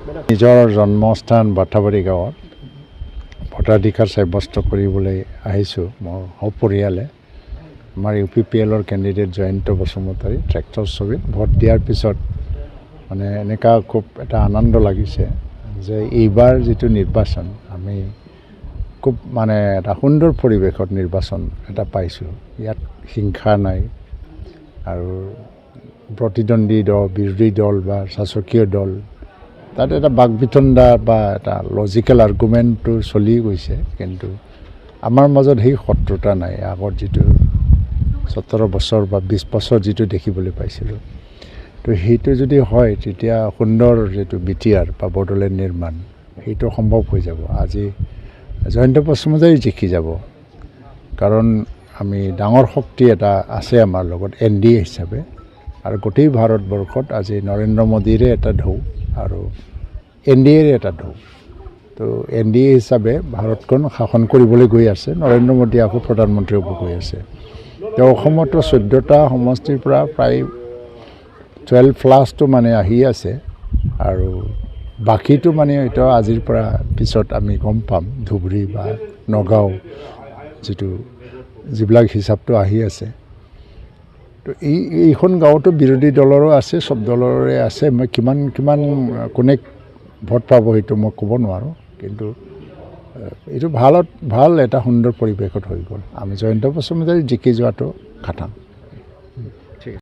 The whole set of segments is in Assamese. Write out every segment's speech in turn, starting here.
নিজৰ জন্মস্থান বাথাবাৰী গাঁৱত ভোটাধিকাৰ সাব্যস্ত কৰিবলৈ আহিছোঁ মোৰ সপৰিয়ালে। আমাৰ UPPLৰ কেণ্ডিডেট জয়ন্ত বসুমতাৰী ট্ৰেক্টৰ ছবিত ভোট দিয়াৰ পিছত মানে এনেকুৱা খুব এটা আনন্দ লাগিছে যে এইবাৰ যিটো নিৰ্বাচন আমি খুব মানে এটা সুন্দৰ পৰিৱেশত নিৰ্বাচন এটা পাইছোঁ। ইয়াত হিংসা নাই আৰু প্ৰতিদ্বন্দ্বী দল বিৰোধী দল বা শাসকীয় দল তাত এটা বাকবিতণ্ডা বা এটা লজিকেল আৰ্গুমেণ্টটো চলি গৈছে, কিন্তু আমাৰ মাজত সেই শত্ৰুতা নাই। আগত যিটো 17 বছৰ বা 20 বছৰ যিটো দেখিবলৈ পাইছিলোঁ, তো সেইটো যদি হয় তেতিয়া সুন্দৰ যিটো BTR বা বড়োলেণ্ড নিৰ্মাণ সেইটো সম্ভৱ হৈ যাব। আজি জয়ন্ত বসুমতাৰী জিকি যাব, কাৰণ আমি ডাঙৰ শক্তি এটা আছে আমাৰ লগত NDA হিচাপে, আৰু গোটেই ভাৰতবৰ্ষত আজি নৰেন্দ্ৰ মোদীৰে এটা ঢৌ আৰু NDAৰ এটা ঢৌ। তো NDA হিচাপে ভাৰতখন শাসন কৰিবলৈ গৈ আছে। নৰেন্দ্ৰ মোদী আকৌ প্ৰধানমন্ত্ৰী হ'ব গৈ আছে। তেওঁ অসমতো 14টা সমষ্টিৰ পৰা প্ৰায় 12+ মানে আহি আছে, আৰু বাকীটো মানে হয়তো আজিৰ পৰা পিছত আমি গম পাম। ধুবুৰী বা নগাঁও যিবিলাক হিচাপটো আহি আছে, তো এইখন গাঁৱতো বিৰোধী দলৰো আছে, চব দলৰে আছে। মই কিমান কোনে ভোট পাব সেইটো মই ক'ব নোৱাৰোঁ, কিন্তু এইটো ভাল এটা সুন্দৰ পৰিৱেশত হৈ গ'ল। আমি জয়ন্ত বসুমতাৰী জিকি যোৱাটো খাটাং। ঠিক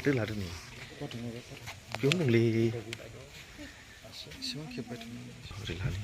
라드 니 병능리 시원 개발 좀 라리